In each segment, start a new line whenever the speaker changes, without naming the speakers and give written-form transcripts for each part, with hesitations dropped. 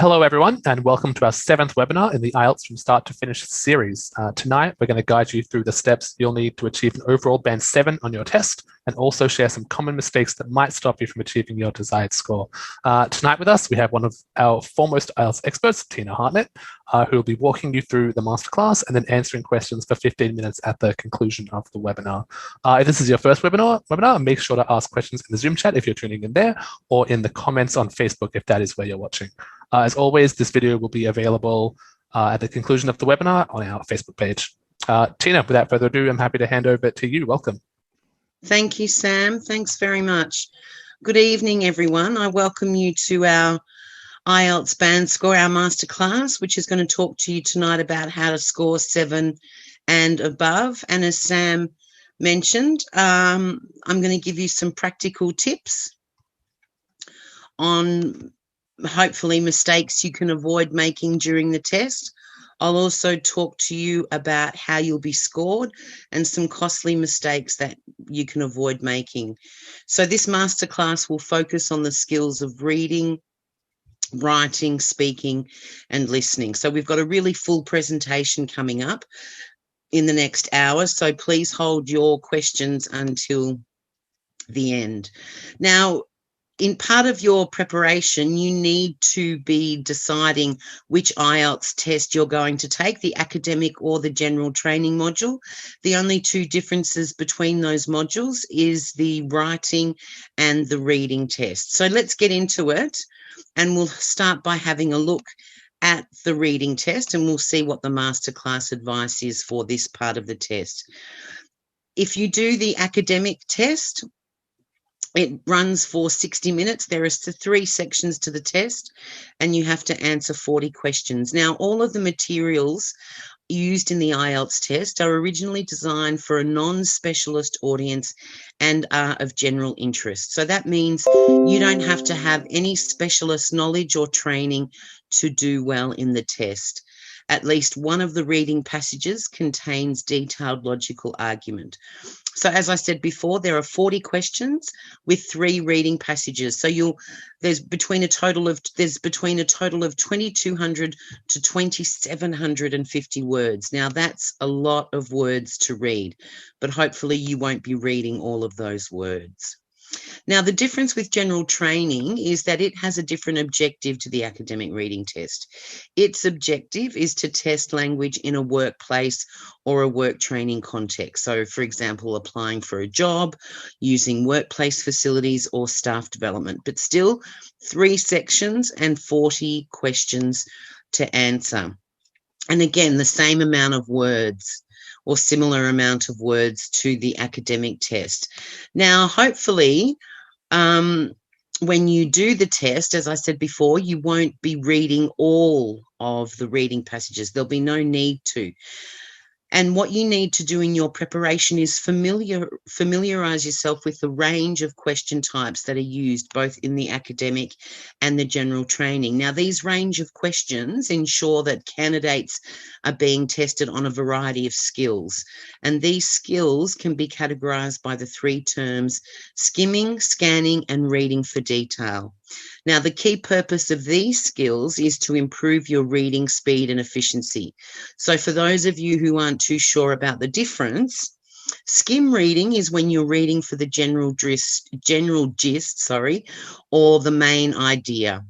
Hello, everyone, and welcome to our 7th webinar in the IELTS from Start to Finish series. Tonight, we're going to guide you through the steps you'll need to achieve an overall band 7 on your test, and also share some common mistakes that might stop you from achieving your desired score. Tonight with us, we have one of our foremost IELTS experts, Teena Hartnett, who will be walking you through the masterclass and then answering questions for 15 minutes at the conclusion of the webinar. If this is your first webinar, make sure to ask questions in the Zoom chat if you're tuning in there, or in the comments on Facebook if that is where you're watching. As always, this video will be available at the conclusion of the webinar on our Facebook page. Teena, without further ado, I'm happy to hand over to you. Welcome.
Thank you, Sam. Thanks very much. Good evening, everyone. I welcome you to our IELTS band score, our masterclass, which is going to talk to you tonight about how to score 7 and above. And as Sam mentioned, I'm going to give you some practical tips on hopefully mistakes you can avoid making during the test. I'll also talk to you about how you'll be scored and some costly mistakes that you can avoid making. So this masterclass will focus on the skills of reading, writing, speaking, and listening. So we've got a really full presentation coming up in the next hour, so please hold your questions until the end. Now, in part of your preparation, you need to be deciding which IELTS test you're going to take, the academic or the general training module. The only two differences between those modules is the writing and the reading test. So let's get into it, and we'll start by having a look at the reading test, and we'll see what the masterclass advice is for this part of the test. If you do the academic test, it runs for 60 minutes. There are 3 sections to the test, and you have to answer 40 questions. Now, all of the materials used in the IELTS test are originally designed for a non-specialist audience and are of general interest. So that means you don't have to have any specialist knowledge or training to do well in the test. At least one of the reading passages contains detailed logical argument. So as I said before, there are 40 questions with 3 reading passages. So there's between a total of 2,200 to 2,750 words. Now that's a lot of words to read, but hopefully you won't be reading all of those words. Now, the difference with general training is that it has a different objective to the academic reading test. Its objective is to test language in a workplace or a work training context. So, for example, applying for a job, using workplace facilities or staff development, but still 3 sections and 40 questions to answer. And again, the same amount of words, or similar amount of words to the academic test. Now, hopefully, when you do the test, as I said before, you won't be reading all of the reading passages. There'll be no need to. And what you need to do in your preparation is familiarize yourself with the range of question types that are used both in the academic and the general training. Now, these range of questions ensure that candidates are being tested on a variety of skills. And these skills can be categorized by the 3 terms skimming, scanning, and reading for detail. Now, the key purpose of these skills is to improve your reading speed and efficiency. So for those of you who aren't too sure about the difference, skim reading is when you're reading for the general gist, or the main idea.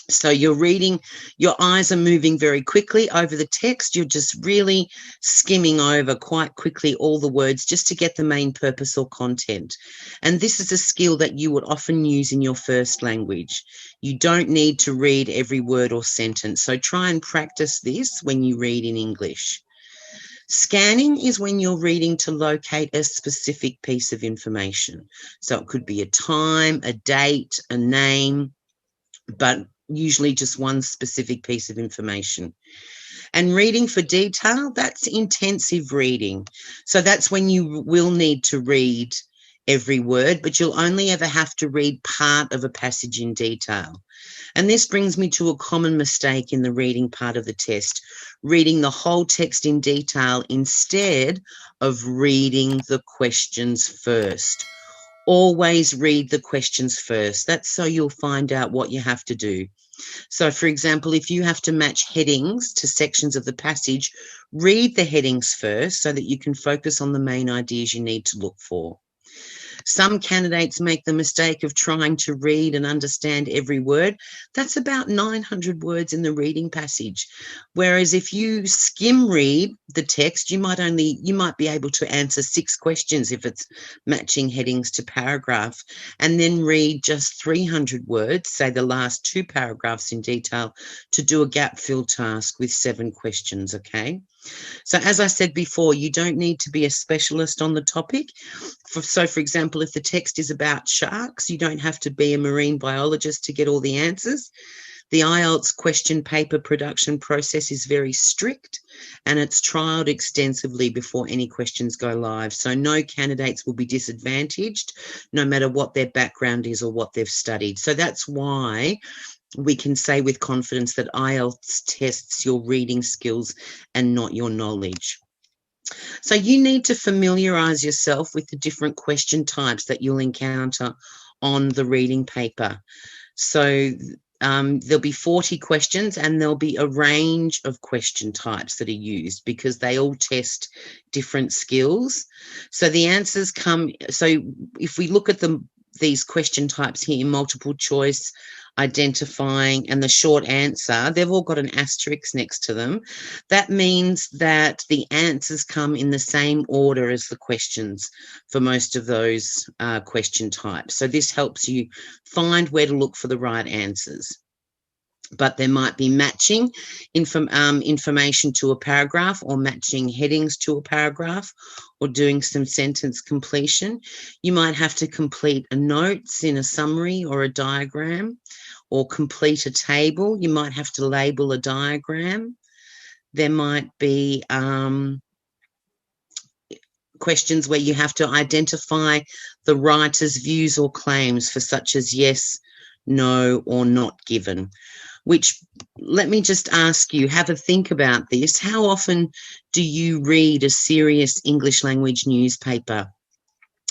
So you're reading, your eyes are moving very quickly over the text. You're just really skimming over quite quickly all the words just to get the main purpose or content. And this is a skill that you would often use in your first language. You don't need to read every word or sentence. So try and practice this when you read in English. Scanning is when you're reading to locate a specific piece of information. So it could be a time, a date, a name, but usually just one specific piece of information. And reading for detail, that's intensive reading. So that's when you will need to read every word, but you'll only ever have to read part of a passage in detail. And this brings me to a common mistake in the reading part of the test, reading the whole text in detail instead of reading the questions first. Always read the questions first. That's so you'll find out what you have to do. So, for example, if you have to match headings to sections of the passage, read the headings first so that you can focus on the main ideas you need to look for. Some candidates make the mistake of trying to read and understand every word. That's about 900 words in the reading passage. Whereas if you skim read the text, you might be able to answer 6 questions if it's matching headings to paragraph, and then read just 300 words, say the last 2 paragraphs in detail, to do a gap fill task with 7 questions, okay? So as I said before, you don't need to be a specialist on the topic. So, for example, if the text is about sharks, you don't have to be a marine biologist to get all the answers. The IELTS question paper production process is very strict, and it's trialled extensively before any questions go live. So no candidates will be disadvantaged, no matter what their background is or what they've studied. So that's why we can say with confidence that IELTS tests your reading skills and not your knowledge. So you need to familiarise yourself with the different question types that you'll encounter on the reading paper. So there'll be 40 questions, and there'll be a range of question types that are used because they all test different skills. So the answers come, so if we look at these question types here, multiple choice, identifying, and the short answer, they've all got an asterisk next to them. That means that the answers come in the same order as the questions for most of those question types. So this helps you find where to look for the right answers. But there might be matching information to a paragraph, or matching headings to a paragraph, or doing some sentence completion. You might have to complete a notes in a summary or a diagram, or complete a table. You might have to label a diagram. There might be questions where you have to identify the writer's views or claims for such as yes, no, or not given. Which, let me just ask you, have a think about this. How often do you read a serious English language newspaper?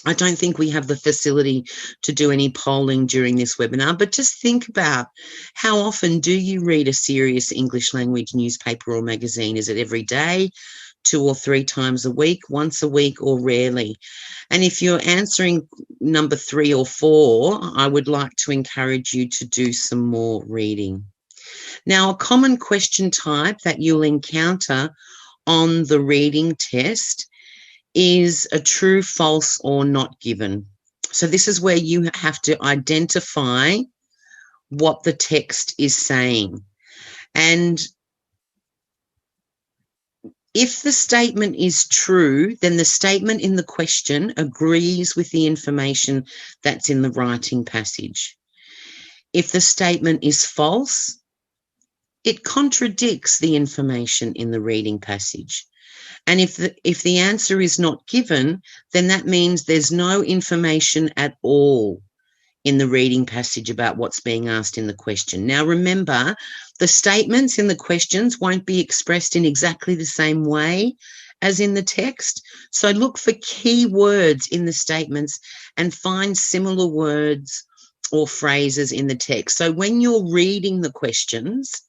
I don't think we have the facility to do any polling during this webinar, but just think about how often do you read a serious English language newspaper or magazine? Is it every day, 2 or 3 times a week, once a week, or rarely? And if you're answering number 3 or 4, I would like to encourage you to do some more reading. Now, a common question type that you'll encounter on the reading test is a true, false, or not given. So this is where you have to identify what the text is saying. And if the statement is true, then the statement in the question agrees with the information that's in the writing passage. If the statement is false, it contradicts the information in the reading passage. And if the answer is not given, then that means there's no information at all in the reading passage about what's being asked in the question. Now, remember, the statements in the questions won't be expressed in exactly the same way as in the text. So look for key words in the statements and find similar words or phrases in the text. So when you're reading the questions,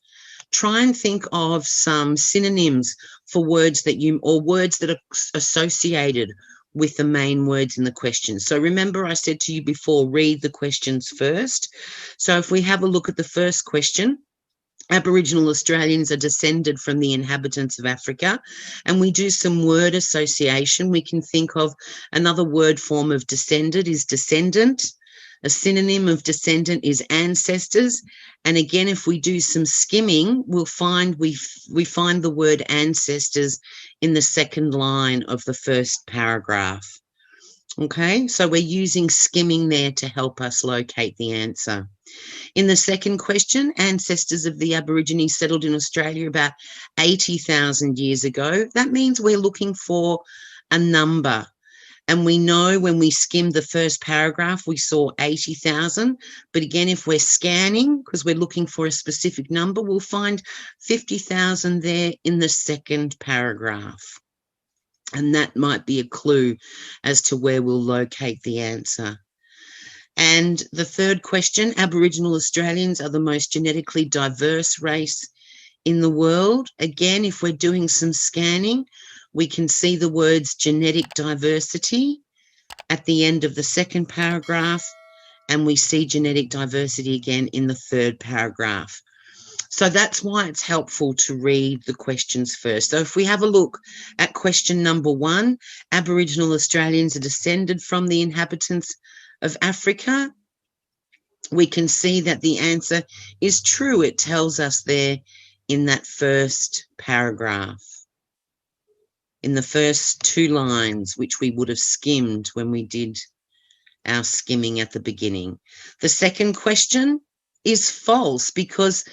try and think of some synonyms for words that are associated with the main words in the question. So remember, I said to you before, read the questions first. So if we have a look at the first question, Aboriginal Australians are descended from the inhabitants of Africa, and we do some word association. We can think of another word form of descended is descendant. A synonym of descendant is ancestors. And again, if we do some skimming, we'll find we find the word ancestors in the second line of the first paragraph. Okay, so we're using skimming there to help us locate the answer. In the second question, ancestors of the Aborigines settled in Australia about 80,000 years ago. That means we're looking for a number. And we know when we skimmed the first paragraph, we saw 80,000. But again, if we're scanning, because we're looking for a specific number, we'll find 50,000 there in the second paragraph. And that might be a clue as to where we'll locate the answer. And the third question, Aboriginal Australians are the most genetically diverse race in the world. Again, if we're doing some scanning, we can see the words genetic diversity at the end of the second paragraph, and we see genetic diversity again in the third paragraph. So that's why it's helpful to read the questions first. So if we have a look at question number 1, Aboriginal Australians are descended from the inhabitants of Africa, we can see that the answer is true. It tells us there in that first paragraph, in the first 2 lines, which we would have skimmed when we did our skimming at the beginning. The second question is false because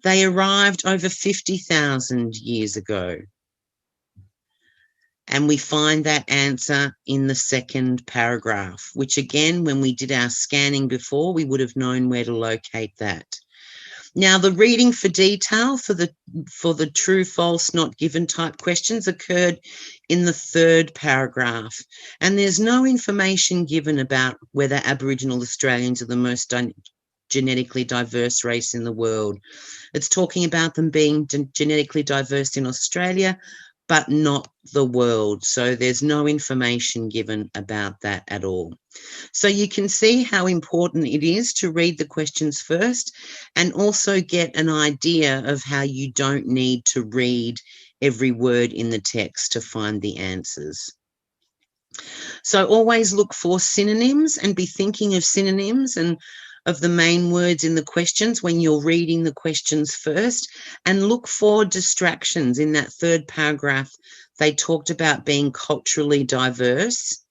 they arrived over 50,000 years ago. And we find that answer in the second paragraph, which again, when we did our scanning before, we would have known where to locate that. Now, the reading for detail for the true, false, not given type questions occurred in the third paragraph. And there's no information given about whether Aboriginal Australians are the most genetically diverse race in the world. It's talking about them being genetically diverse in Australia, but not the world. So there's no information given about that at all. So you can see how important it is to read the questions first and also get an idea of how you don't need to read every word in the text to find the answers. So always look for synonyms and be thinking of synonyms and of the main words in the questions when you're reading the questions first, and look for distractions. In that third paragraph, they talked about being culturally diverse,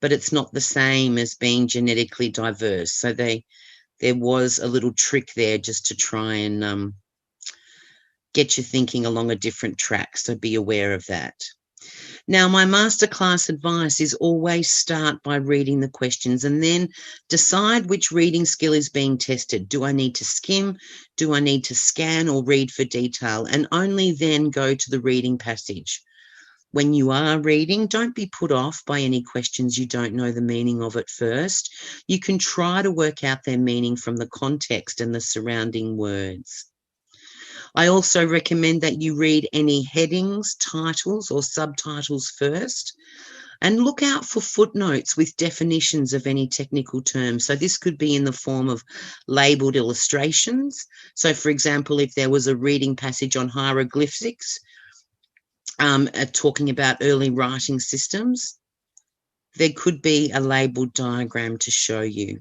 but it's not the same as being genetically diverse. So there was a little trick there just to try and get you thinking along a different track. So be aware of that. Now, my masterclass advice is always start by reading the questions and then decide which reading skill is being tested. Do I need to skim? Do I need to scan or read for detail? And only then go to the reading passage. When you are reading, don't be put off by any questions you don't know the meaning of at first. You can try to work out their meaning from the context and the surrounding words. I also recommend that you read any headings, titles, or subtitles first, and look out for footnotes with definitions of any technical terms. So this could be in the form of labeled illustrations. So, for example, if there was a reading passage on hieroglyphics, talking about early writing systems, there could be a labeled diagram to show you.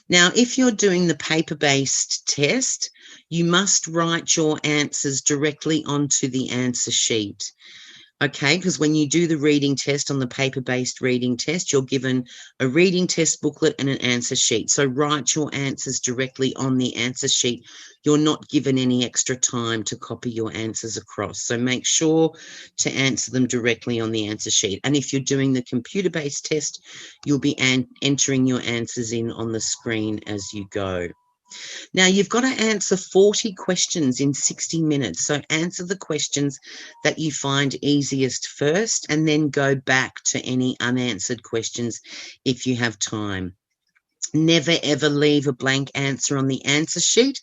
Now, if you're doing the paper-based test, you must write your answers directly onto the answer sheet. Okay, because when you do the reading test on the paper-based reading test, you're given a reading test booklet and an answer sheet. So write your answers directly on the answer sheet. You're not given any extra time to copy your answers across. So make sure to answer them directly on the answer sheet. And if you're doing the computer-based test, you'll be entering your answers in on the screen as you go. Now, you've got to answer 40 questions in 60 minutes. So answer the questions that you find easiest first, and then go back to any unanswered questions if you have time. Never, ever leave a blank answer on the answer sheet.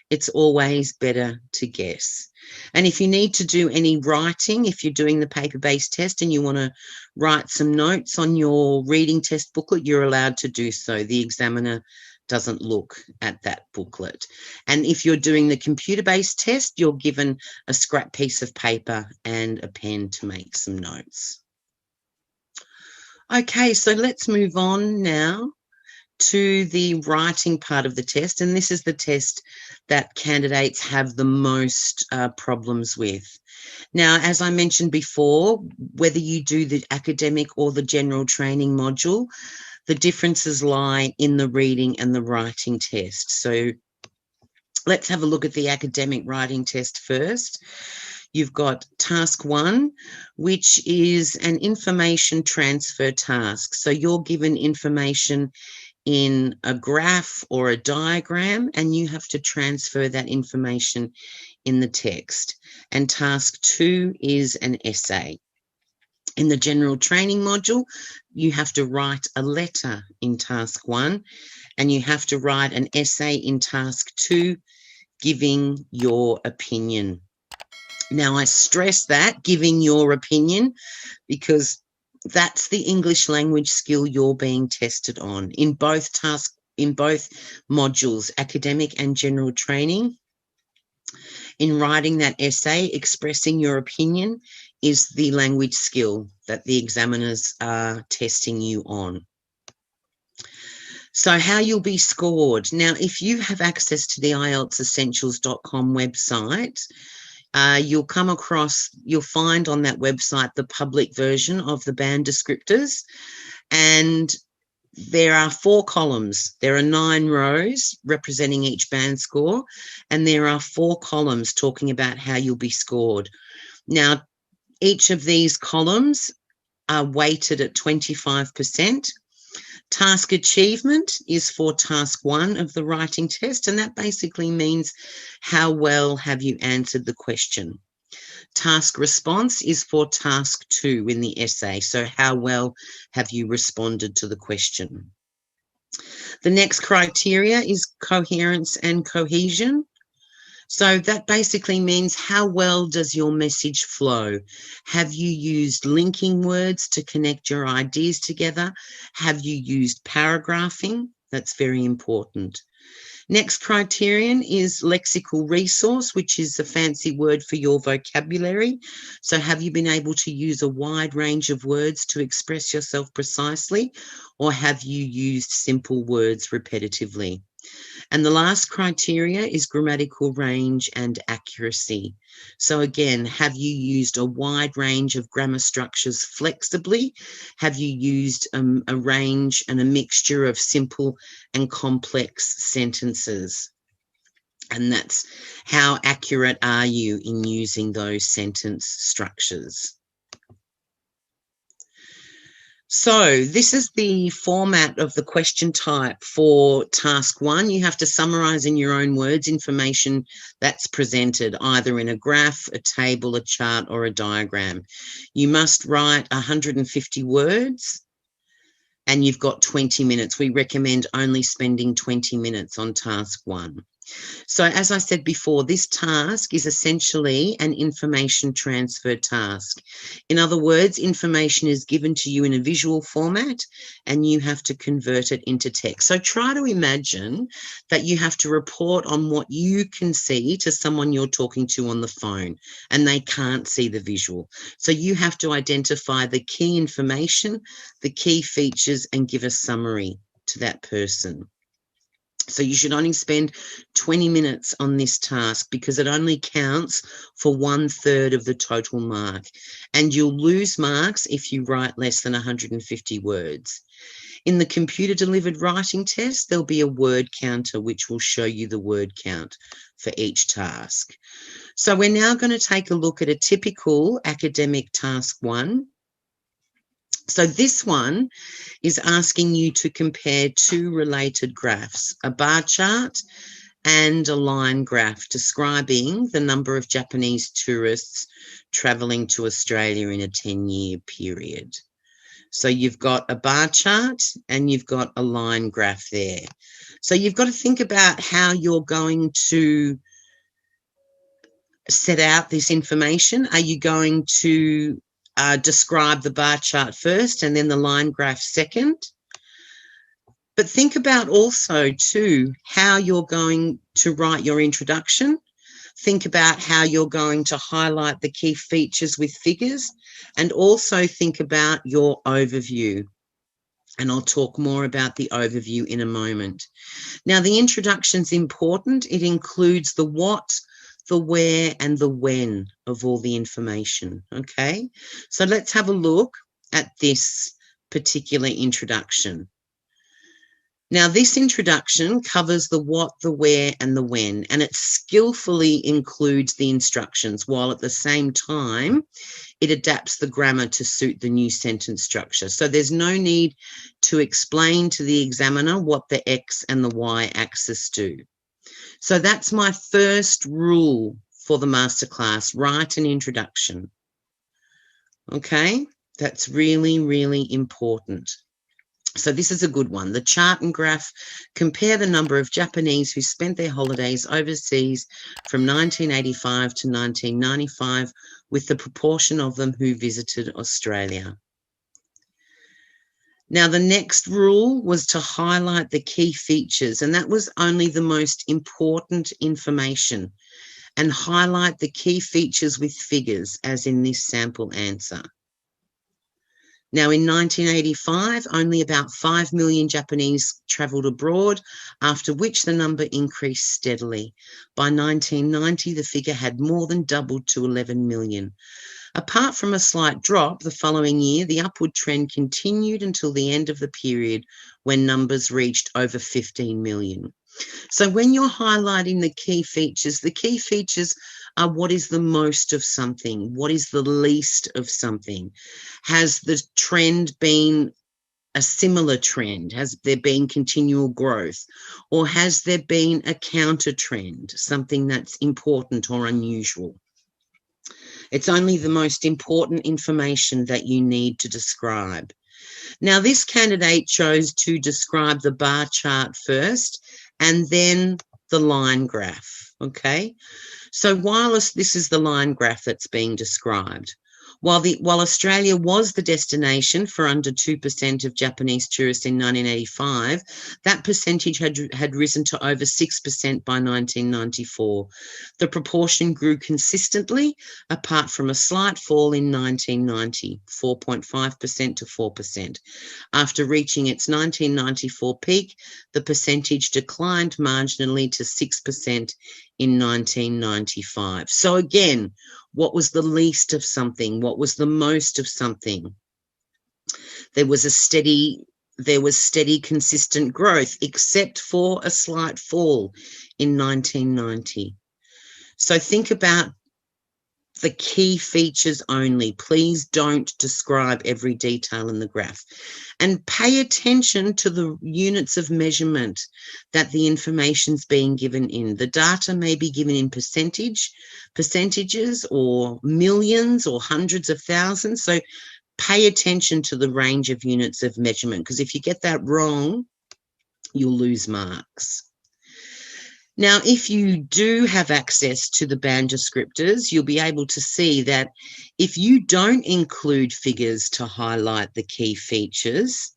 It's always better to guess. And if you need to do any writing, if you're doing the paper-based test and you want to write some notes on your reading test booklet, you're allowed to do so. The examiner doesn't look at that booklet. And if you're doing the computer-based test, you're given a scrap piece of paper and a pen to make some notes. Okay, so let's move on now to the writing part of the test. And this is the test that candidates have the most problems with. Now, as I mentioned before, whether you do the academic or the general training module, the differences lie in the reading and the writing test. So let's have a look at the academic writing test first. You've got task 1, which is an information transfer task. So you're given information in a graph or a diagram, and you have to transfer that information in the text. And task 2 is an essay. In the general training module, you have to write a letter in task 1, and you have to write an essay in task 2, giving your opinion. Now, I stress that, giving your opinion, because that's the English language skill you're being tested on in both modules, academic and general training. In writing that essay, expressing your opinion is the language skill that the examiners are testing you on. So how you'll be scored. Now, if you have access to the IELTSessentials.com website, you'll find on that website the public version of the band descriptors, and there are 4 columns. There are 9 rows representing each band score, and there are 4 columns talking about how you'll be scored. Now, each of these columns are weighted at 25%. Task achievement is for task 1 of the writing test, and that basically means how well have you answered the question. Task response is for task 2 in the essay, so how well have you responded to the question. The next criteria is coherence and cohesion. So that basically means how well does your message flow? Have you used linking words to connect your ideas together? Have you used paragraphing? That's very important. Next criterion is lexical resource, which is a fancy word for your vocabulary. So have you been able to use a wide range of words to express yourself precisely, or have you used simple words repetitively? And the last criteria is grammatical range and accuracy. So again, have you used a wide range of grammar structures flexibly? Have you used a range and a mixture of simple and complex sentences? And that's how accurate are you in using those sentence structures? So this is the format of the question type for task 1. You have to summarize in your own words information that's presented either in a graph, a table, a chart, or a diagram. You must write 150 words, and you've got 20 minutes. We recommend only spending 20 minutes on task 1. So as I said before, this task is essentially an information transfer task. In other words, information is given to you in a visual format and you have to convert it into text. So try to imagine that you have to report on what you can see to someone you're talking to on the phone and they can't see the visual. So you have to identify the key information, the key features, and give a summary to that person. So you should only spend 20 minutes on this task because it only counts for 1/3 of the total mark. And you'll lose marks if you write less than 150 words. In the computer delivered writing test, there'll be a word counter which will show you the word count for each task. So we're now going to take a look at a typical academic task 1. So this one is asking you to compare 2 related graphs, a bar chart and a line graph describing the number of Japanese tourists travelling to Australia in a 10-year period. So you've got a bar chart and you've got a line graph there. So you've got to think about how you're going to set out this information. Are you going to describe the bar chart first and then the line graph second? But think about also too how you're going to write your introduction. Think about how you're going to highlight the key features with figures, and also think about your overview. And I'll talk more about the overview in a moment. Now, the introduction's important. It includes the what, the where, and the when of all the information, okay? So let's have a look at this particular introduction. Now, this introduction covers the what, the where, and the when, and it skillfully includes the instructions, while at the same time, it adapts the grammar to suit the new sentence structure. So there's no need to explain to the examiner what the X and the Y axis do. So that's my first rule for the masterclass, write an introduction. Okay, That's really, really important. So this is a good one. The chart and graph compare the number of Japanese who spent their holidays overseas from 1985 to 1995 with the proportion of them who visited Australia. Now, the next rule was to highlight the key features, and that was only the most important information, and highlight the key features with figures, as in this sample answer. Now, in 1985, only about 5 million Japanese travelled abroad, after which the number increased steadily. By 1990, the figure had more than doubled to 11 million. Apart from a slight drop the following year, the upward trend continued until the end of the period when numbers reached over 15 million. So when you're highlighting the key features are what is the most of something, what is the least of something. Has the trend been a similar trend? Has there been continual growth? Or has there been a counter trend, something that's important or unusual? It's only the most important information that you need to describe. Now, this candidate chose to describe the bar chart first and then the line graph, okay? So while this is the line graph that's being described, while Australia was the destination for under 2% of Japanese tourists in 1985, that percentage had risen to over 6% by 1994. The proportion grew consistently, apart from a slight fall in 1990, 4.5% to 4%. After reaching its 1994 peak, the percentage declined marginally to 6% in 1995. So again, what was the least of something? What was the most of something? There was steady, consistent growth, except for a slight fall in 1990. So think about the key features only. Please don't describe every detail in the graph. And pay attention to the units of measurement that the information's being given in. The data may be given in percentages or millions or hundreds of thousands. So pay attention to the range of units of measurement, because if you get that wrong, you'll lose marks. Now, if you do have access to the band descriptors, you'll be able to see that if you don't include figures to highlight the key features,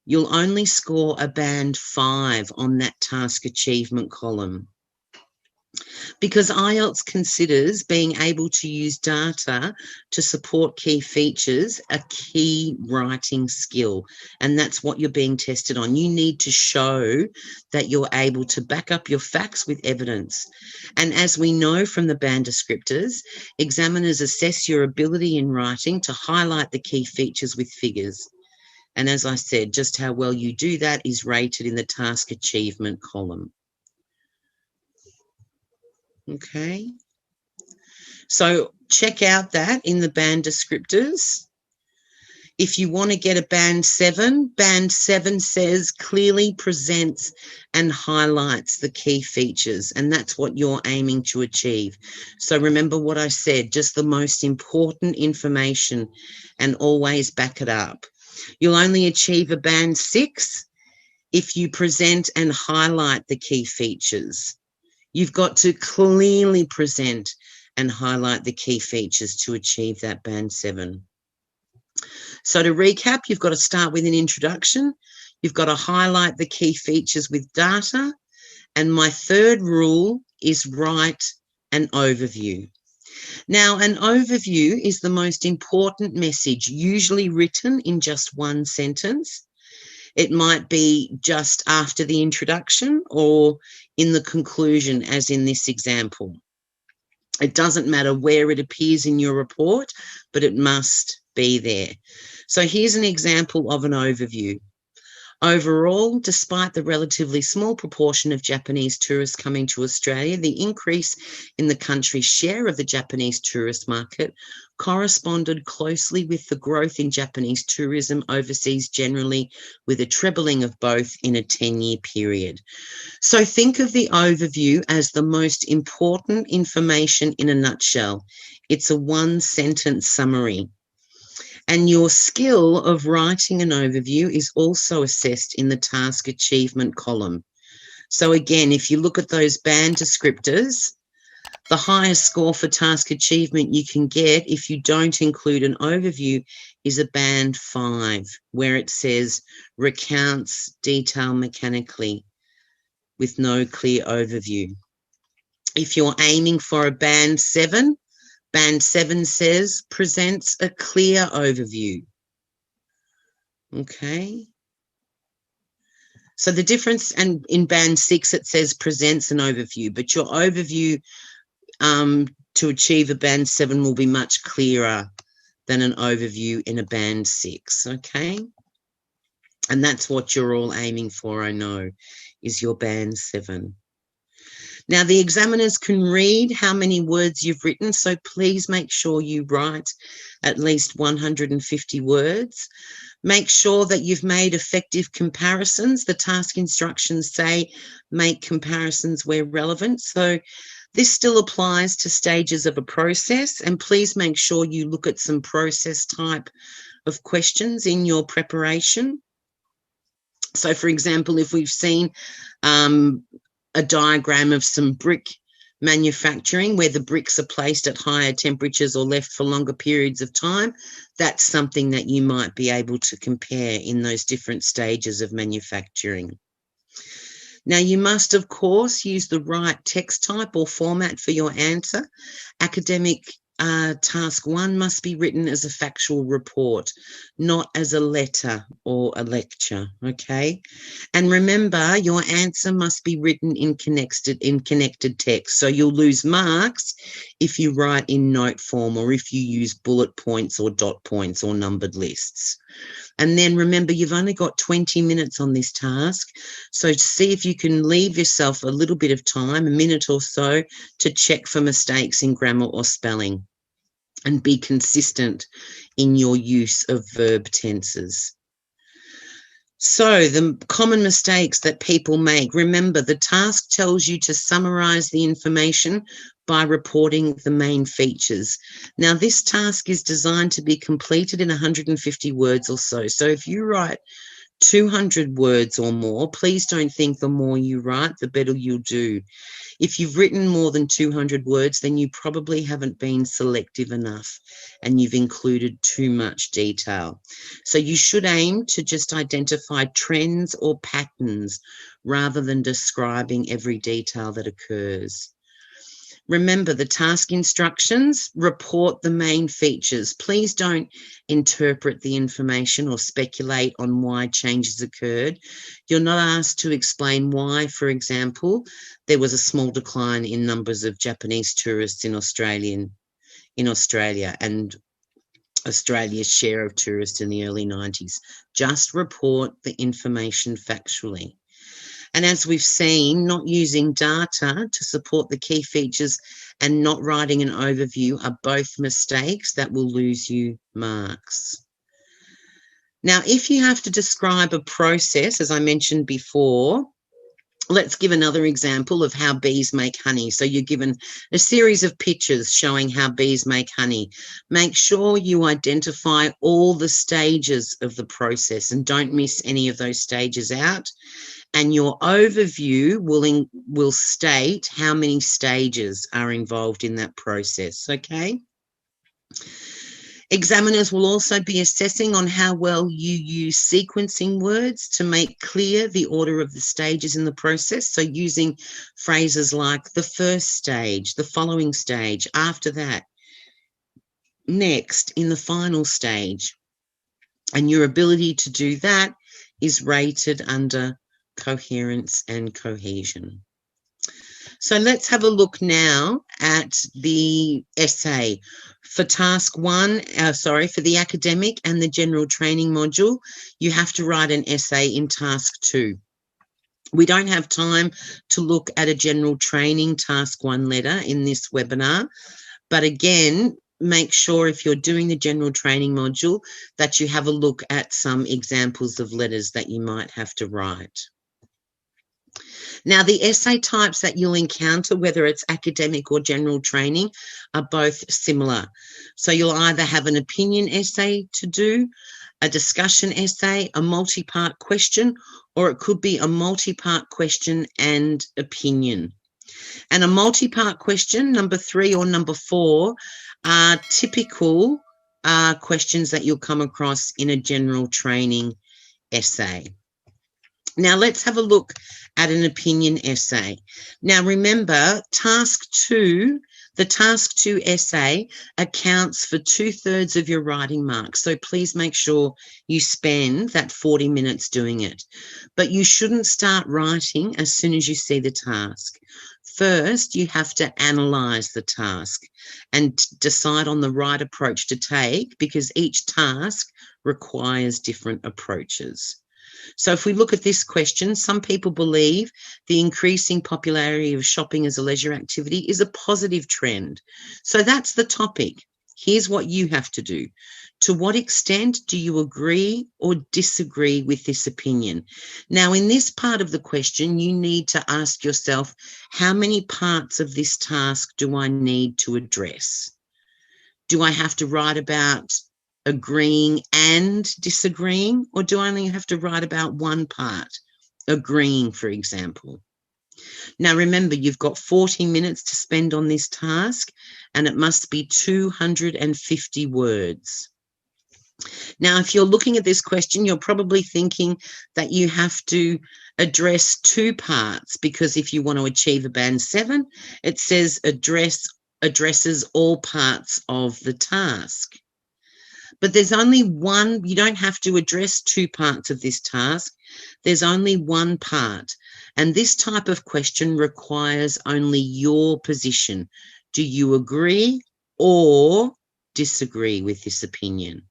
you'll only score a band 5 on that task achievement column. Because IELTS considers being able to use data to support key features a key writing skill, and that's what you're being tested on. You need to show that you're able to back up your facts with evidence. And as we know from the band descriptors, examiners assess your ability in writing to highlight the key features with figures. And as I said, just how well you do that is rated in the task achievement column. Okay, so check out that in the band descriptors. If you want to get a band 7 says clearly presents and highlights the key features, and that's what you're aiming to achieve. So remember what I said, just the most important information, and always back it up. You'll only achieve a band 6 if you present and highlight the key features. You've got to clearly present and highlight the key features to achieve that band 7. So to recap, you've got to start with an introduction. You've got to highlight the key features with data. And my third rule is write an overview. Now, an overview is the most important message, usually written in just one sentence. It might be just after the introduction or in the conclusion, as in this example. It doesn't matter where it appears in your report, but it must be there. So here's an example of an overview. Overall, despite the relatively small proportion of Japanese tourists coming to Australia, the increase in the country's share of the Japanese tourist market corresponded closely with the growth in Japanese tourism overseas generally, with a trebling of both in a 10-year period. So think of the overview as the most important information in a nutshell. It's a one-sentence summary. And your skill of writing an overview is also assessed in the task achievement column. So again, if you look at those band descriptors, the highest score for task achievement you can get if you don't include an overview is a band 5, where it says recounts detail mechanically with no clear overview. If you're aiming for a band 7 says presents a clear overview. Okay. So the difference, and in band 6 it says presents an overview, but your overview to achieve a band 7 will be much clearer than an overview in a band 6, okay? And that's what you're all aiming for, I know, is your band 7. Now, the examiners can read how many words you've written, so please make sure you write at least 150 words. Make sure that you've made effective comparisons. The task instructions say make comparisons where relevant. So this still applies to stages of a process, and please make sure you look at some process type of questions in your preparation. So, for example, if we've seen a diagram of some brick manufacturing where the bricks are placed at higher temperatures or left for longer periods of time, that's something that you might be able to compare in those different stages of manufacturing. Now, you must, of course, use the right text type or format for your answer. Academic task 1 must be written as a factual report, not as a letter or a lecture, okay? And remember, your answer must be written in connected text. So you'll lose marks if you write in note form or if you use bullet points or dot points or numbered lists. And then remember, you've only got 20 minutes on this task. So see if you can leave yourself a little bit of time, a minute or so, to check for mistakes in grammar or spelling and be consistent in your use of verb tenses. So the common mistakes that people make, remember, the task tells you to summarize the information by reporting the main features. Now, this task is designed to be completed in 150 words or so. So if you write 200 words or more, please don't think the more you write, the better you'll do. If you've written more than 200 words, then you probably haven't been selective enough and you've included too much detail. So you should aim to just identify trends or patterns rather than describing every detail that occurs. Remember, the task instructions report the main features. Please don't interpret the information or speculate on why changes occurred. You're not asked to explain why, for example, there was a small decline in numbers of Japanese tourists in Australia and Australia's share of tourists in the early 90s. Just report the information factually. And as we've seen, not using data to support the key features and not writing an overview are both mistakes that will lose you marks. Now, if you have to describe a process, as I mentioned before, let's give another example of how bees make honey. So you're given a series of pictures showing how bees make honey. Make sure you identify all the stages of the process and don't miss any of those stages out. And your overview will state how many stages are involved in that process, okay? Examiners will also be assessing on how well you use sequencing words to make clear the order of the stages in the process. So using phrases like the first stage, the following stage, after that, next, in the final stage. And your ability to do that is rated under Coherence and Cohesion. So let's have a look now at the essay. For task 1, for the academic and the general training module, you have to write an essay in task 2. We don't have time to look at a general training task 1 letter in this webinar, but again, make sure if you're doing the general training module that you have a look at some examples of letters that you might have to write. Now, the essay types that you'll encounter, whether it's academic or general training, are both similar. So you'll either have an opinion essay to do, a discussion essay, a multi-part question, or it could be a multi-part question and opinion. And a multi-part question, number 3 or number 4, are typical questions that you'll come across in a general training essay. Now, let's have a look at an opinion essay. Now, remember, the task 2 essay accounts for 2/3 of your writing marks. So please make sure you spend that 40 minutes doing it. But you shouldn't start writing as soon as you see the task. First, you have to analyze the task and decide on the right approach to take, because each task requires different approaches. So if we look at this question, some people believe the increasing popularity of shopping as a leisure activity is a positive trend. So that's the topic. Here's what you have to do. To what extent do you agree or disagree with this opinion? Now, in this part of the question, you need to ask yourself, how many parts of this task do I need to address? Do I have to write about agreeing and disagreeing, or do I only have to write about one part, agreeing, for example? Now, remember, you've got 40 minutes to spend on this task, and it must be 250 words. Now, if you're looking at this question, you're probably thinking that you have to address 2 parts, because if you want to achieve a band 7, it says addresses all parts of the task. But there's only one. You don't have to address 2 parts of this task. There's only one part. And this type of question requires only your position. Do you agree or disagree with this opinion?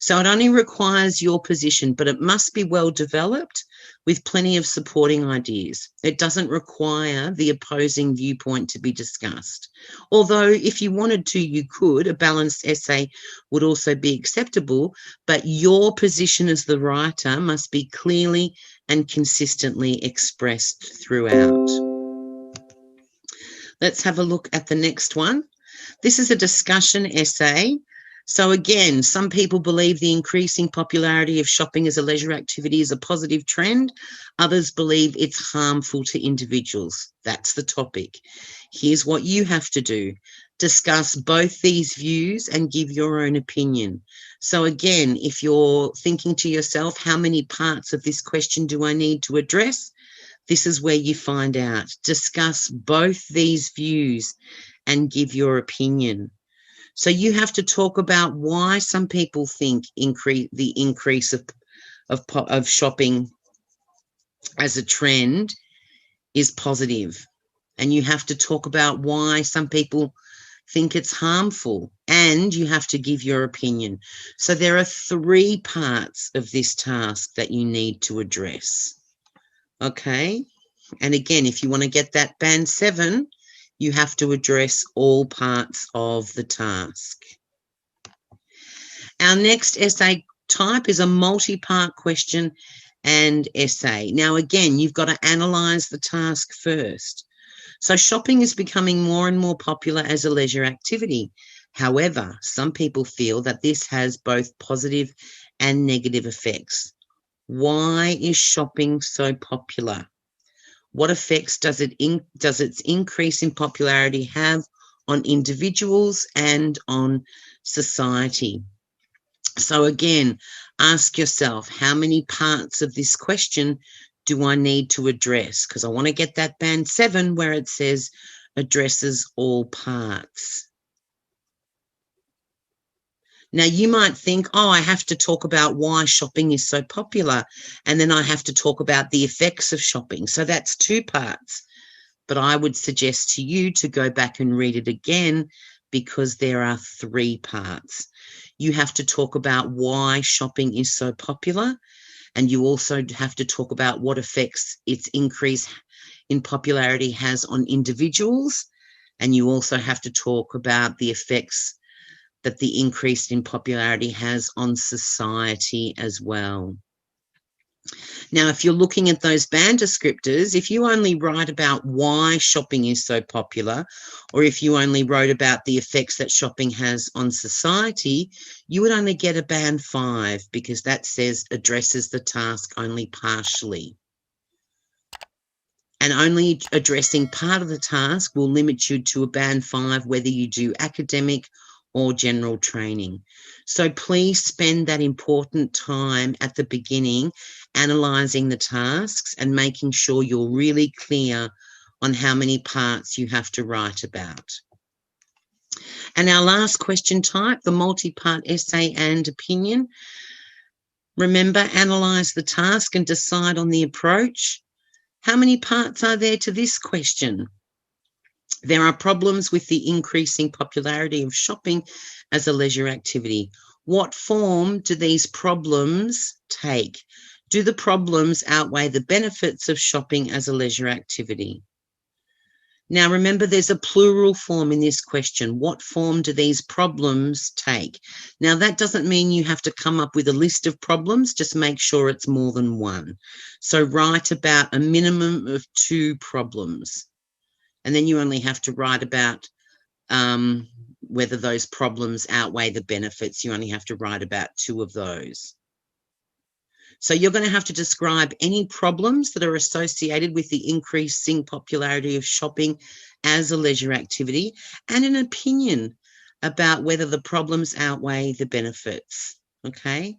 So it only requires your position, but it must be well developed with plenty of supporting ideas. It doesn't require the opposing viewpoint to be discussed. Although if you wanted to, you could. A balanced essay would also be acceptable, but your position as the writer must be clearly and consistently expressed throughout. Let's have a look at the next one. This is a discussion essay. So again, some people believe the increasing popularity of shopping as a leisure activity is a positive trend. Others believe it's harmful to individuals. That's the topic. Here's what you have to do. Discuss both these views and give your own opinion. So again, if you're thinking to yourself, how many parts of this question do I need to address? This is where you find out. Discuss both these views and give your opinion. So you have to talk about why some people think the increase of shopping as a trend is positive. And you have to talk about why some people think it's harmful, and you have to give your opinion. So there are 3 parts of this task that you need to address. Okay? And again, if you want to get that band 7, you have to address all parts of the task. Our next essay type is a multi-part question and essay. Now, again, you've got to analyze the task first. So shopping is becoming more and more popular as a leisure activity. However, some people feel that this has both positive and negative effects. Why is shopping so popular? What effects does its increase in popularity have on individuals and on society? So again, ask yourself, how many parts of this question do I need to address? Because I want to get that band 7 where it says addresses all parts. Now, you might think, oh, I have to talk about why shopping is so popular, and then I have to talk about the effects of shopping. So that's 2 parts. But I would suggest to you to go back and read it again, because there are 3 parts. You have to talk about why shopping is so popular, and you also have to talk about what effects its increase in popularity has on individuals, and you also have to talk about the effects that the increase in popularity has on society as well. Now, if you're looking at those band descriptors, if you only write about why shopping is so popular, or if you only wrote about the effects that shopping has on society, you would only get a band 5 because that says addresses the task only partially. And only addressing part of the task will limit you to a band 5, whether you do academic or general training. So please spend that important time at the beginning analysing the tasks and making sure you're really clear on how many parts you have to write about. And our last question type, the multi-part essay and opinion. Remember, analyse the task and decide on the approach. How many parts are there to this question? There are problems with the increasing popularity of shopping as a leisure activity. What form do these problems take? Do the problems outweigh the benefits of shopping as a leisure activity? Now, remember, there's a plural form in this question. What form do these problems take? Now, that doesn't mean you have to come up with a list of problems. Just make sure it's more than one. So write about a minimum of 2 problems. And then you only have to write about whether those problems outweigh the benefits. You only have to write about 2 of those. So you're going to have to describe any problems that are associated with the increasing popularity of shopping as a leisure activity and an opinion about whether the problems outweigh the benefits. Okay.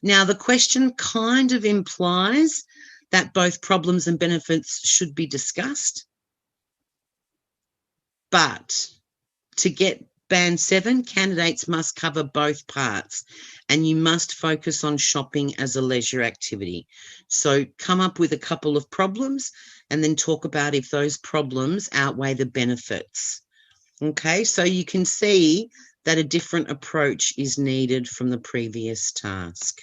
Now, the question kind of implies that both problems and benefits should be discussed. But to get band 7, candidates must cover both parts, and you must focus on shopping as a leisure activity. So come up with a couple of problems and then talk about if those problems outweigh the benefits. Okay, so you can see that a different approach is needed from the previous task.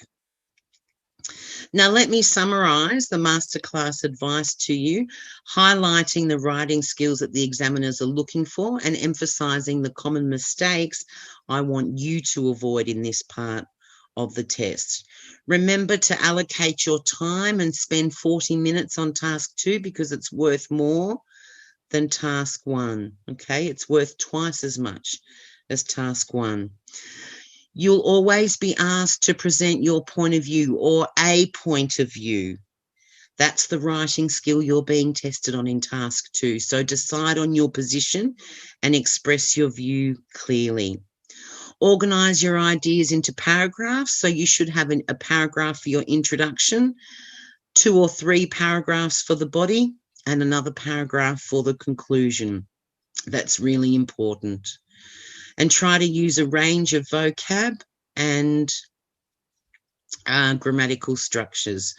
Now, let me summarise the masterclass advice to you, highlighting the writing skills that the examiners are looking for and emphasising the common mistakes I want you to avoid in this part of the test. Remember to allocate your time and spend 40 minutes on task 2 because it's worth more than task 1. Okay, it's worth twice as much as task 1. You'll always be asked to present your point of view or a point of view. That's the writing skill you're being tested on in task 2. So decide on your position and express your view clearly. Organise your ideas into paragraphs. So you should have a paragraph for your introduction, 2 or 3 paragraphs for the body, and another paragraph for the conclusion. That's really important. And try to use a range of vocab and grammatical structures.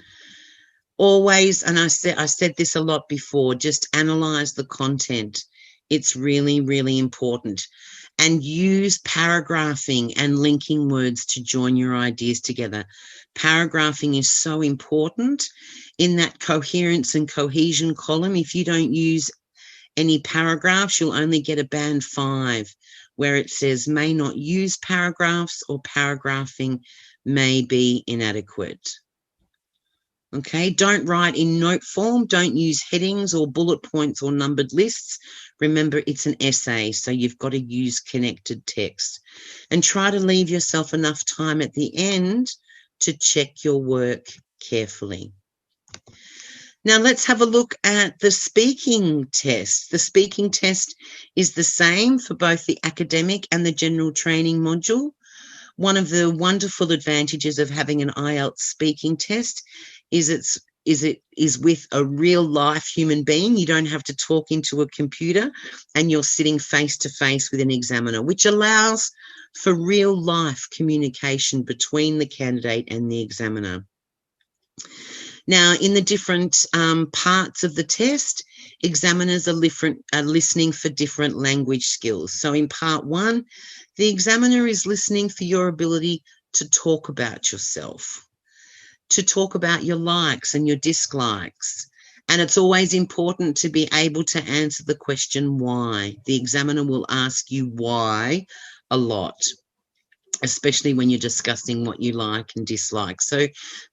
Always, and I said this a lot before, just analyse the content. It's really, really important. And use paragraphing and linking words to join your ideas together. Paragraphing is so important. In that coherence and cohesion column, if you don't use any paragraphs, you'll only get a band 5. Where it says may not use paragraphs or paragraphing may be inadequate. Okay, don't write in note form. Don't use headings or bullet points or numbered lists. Remember, it's an essay, so you've got to use connected text. And try to leave yourself enough time at the end to check your work carefully. Now let's have a look at the speaking test. The speaking test is the same for both the academic and the general training module. One of the wonderful advantages of having an IELTS speaking test is it is with a real life human being. You don't have to talk into a computer and you're sitting face to face with an examiner, which allows for real life communication between the candidate and the examiner. Now, in the different parts of the test, examiners are listening for different language skills. So in part 1, the examiner is listening for your ability to talk about yourself, to talk about your likes and your dislikes. And it's always important to be able to answer the question why. The examiner will ask you why a lot. especially when you're discussing what you like and dislike. So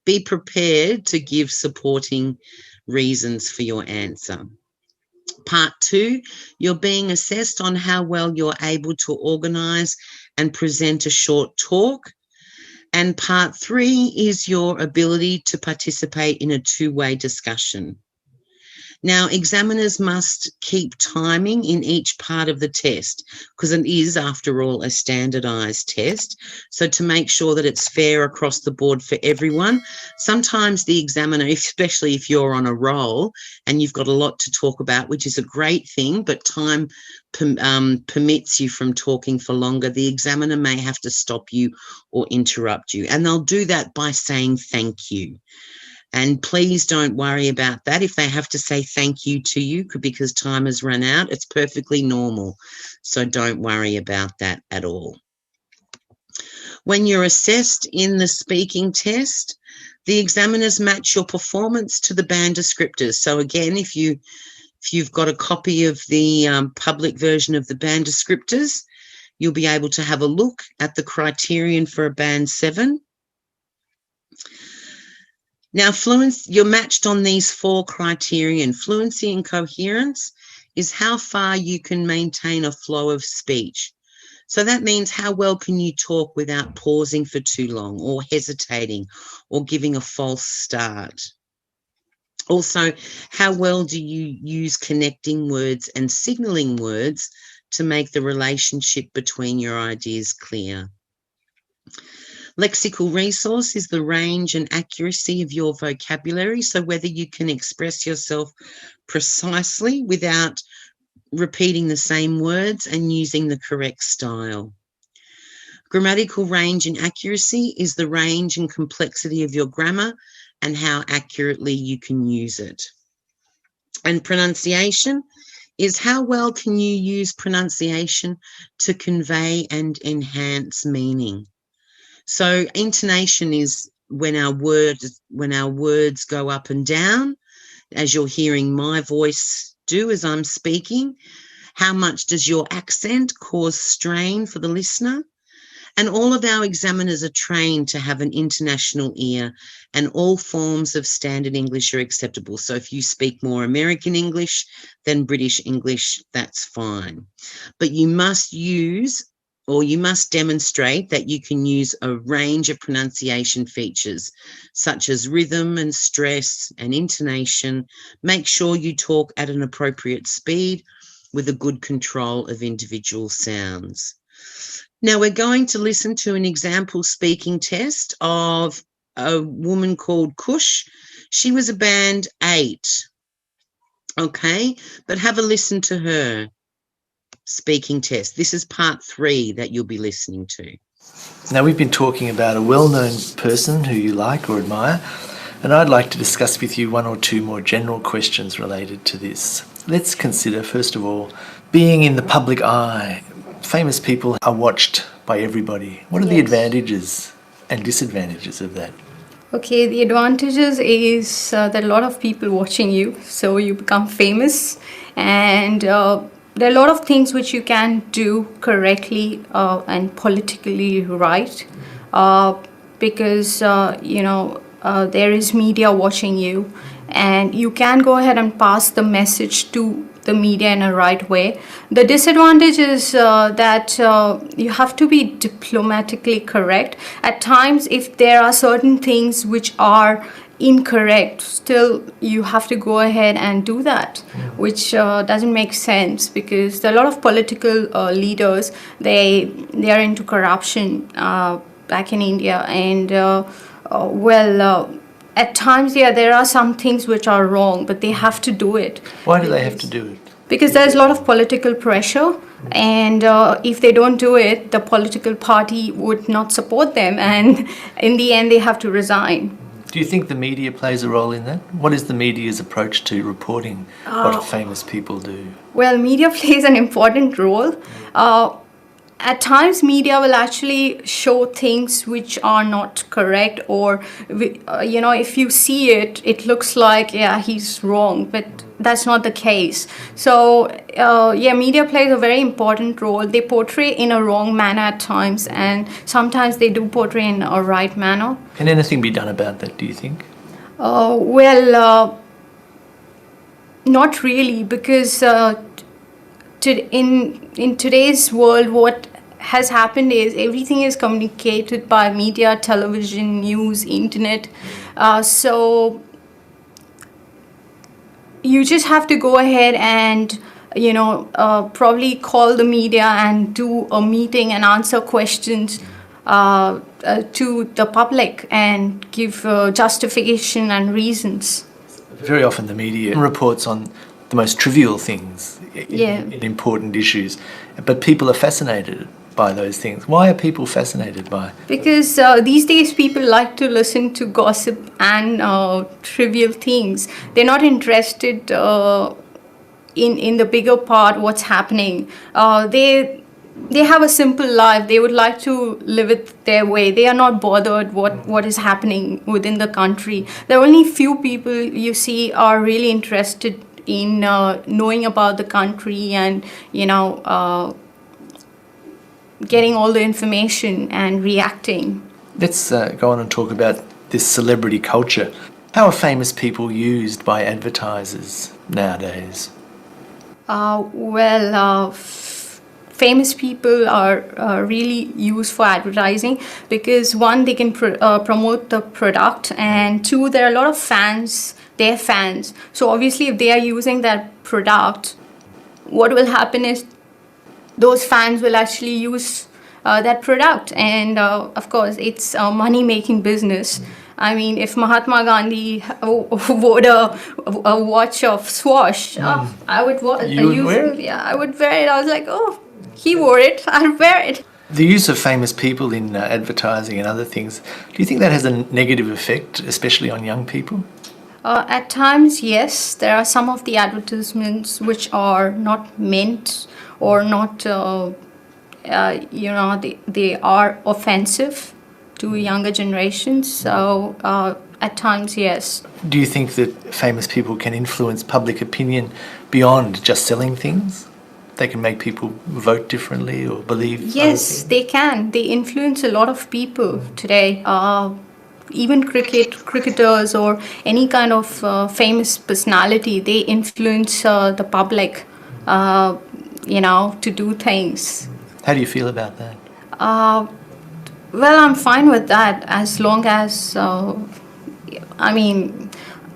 be prepared to give supporting reasons for your answer. Part 2, you're being assessed on how well you're able to organise and present a short talk. And part 3 is your ability to participate in a two-way discussion. Now, examiners must keep timing in each part of the test because it is, after all, a standardised test. So to make sure that it's fair across the board for everyone, sometimes the examiner, especially if you're on a roll and you've got a lot to talk about, which is a great thing, but time permits you from talking for longer, the examiner may have to stop you or interrupt you. And they'll do that by saying thank you. And please don't worry about that. If they have to say thank you to you because time has run out, it's perfectly normal. So don't worry about that at all. When you're assessed in the speaking test, the examiners match your performance to the band descriptors. So again, if you've got a copy of the public version of the band descriptors, you'll be able to have a look at the criterion for a band 7. Now, fluency, you're matched on these 4 criterion. Fluency and coherence is how far you can maintain a flow of speech. So that means how well can you talk without pausing for too long or hesitating or giving a false start. Also, how well do you use connecting words and signalling words to make the relationship between your ideas clear. Lexical resource is the range and accuracy of your vocabulary, so whether you can express yourself precisely without repeating the same words and using the correct style. Grammatical range and accuracy is the range and complexity of your grammar and how accurately you can use it. And pronunciation is how well can you use pronunciation to convey and enhance meaning. So intonation is when our words go up and down, as you're hearing my voice do as I'm speaking. How much does your accent cause strain for the listener? And all of our examiners are trained to have an international ear, and all forms of standard English are acceptable. So if you speak more American English than British English, that's fine. But you must use, or you must demonstrate that you can use a range of pronunciation features, such as rhythm and stress and intonation. Make sure you talk at an appropriate speed with a good control of individual sounds. Now we're going to listen to an example speaking test of a woman called Kush. She was a band 8, okay? But have a listen to her speaking test. This is part 3 that you'll be listening to.
Now we've been talking about a well-known person who you like or admire, and I'd like to discuss with you one or two more general questions related to this. Let's consider, first of all, being in the public eye. Famous people are watched by everybody. What are the advantages and disadvantages of that?
Okay, the advantages is that a lot of people watching you, so you become famous, and there are a lot of things which you can do correctly and politically right, because there is media watching you, and you can go ahead and pass the message to the media in a right way. The disadvantage is that you have to be diplomatically correct. At times, if there are certain things which are incorrect, still you have to go ahead and do that, which doesn't make sense, because there are a lot of political leaders, they are into corruption back in India, and at times, there are some things which are wrong, but they have to do it.
Why do they have to do it?
Because there's a lot of political pressure, and if they don't do it, the political party would not support them, and in the end, they have to resign.
Do you think the media plays a role in that? What is the media's approach to reporting what famous people do?
Well, media plays an important role. at times media will actually show things which are not correct, or if you see it, it looks like, yeah, he's wrong, but that's not the case. So media plays a very important role. They portray in a wrong manner at times, and sometimes they do portray in a right manner.
Can anything be done about that, do you think?
Not really, because in today's world, what has happened is everything is communicated by media, television, news, internet. So you just have to go ahead and probably call the media and do a meeting and answer questions to the public and give justification and reasons.
Very often the media reports on the most trivial things in important issues, but people are fascinated by those things. Why are people fascinated by it?
Because these days people like to listen to gossip and trivial things. They're not interested in the bigger part, what's happening. They have a simple life. They would like to live it their way. They are not bothered what is happening within the country. There are only few people you see are really interested in knowing about the country and getting all the information and reacting.
Let's go on and talk about this celebrity culture. How are famous people used by advertisers nowadays?
Famous people are really used for advertising because, one, they can promote the product, and two, there are a lot of fans. They're fans. So obviously if they are using that product, what will happen is those fans will actually use that product, and of course it's a money-making business. I mean, if Mahatma Gandhi wore a watch of Swatch, I would wear it. Yeah, I would wear it. I was like, oh, he wore it, I'll wear it.
The use of famous people in advertising and other things, do you think that has a negative effect, especially on young people?
At times, yes. There are some of the advertisements which are not meant or not, they are offensive to younger generations. So at times, yes.
Do you think that famous people can influence public opinion beyond just selling things? They can make people vote differently or believe?
Yes, they can. They influence a lot of people today. Even cricketers or any kind of famous personality, they influence the public, to do things.
How do you feel about that?
I'm fine with that, as long as,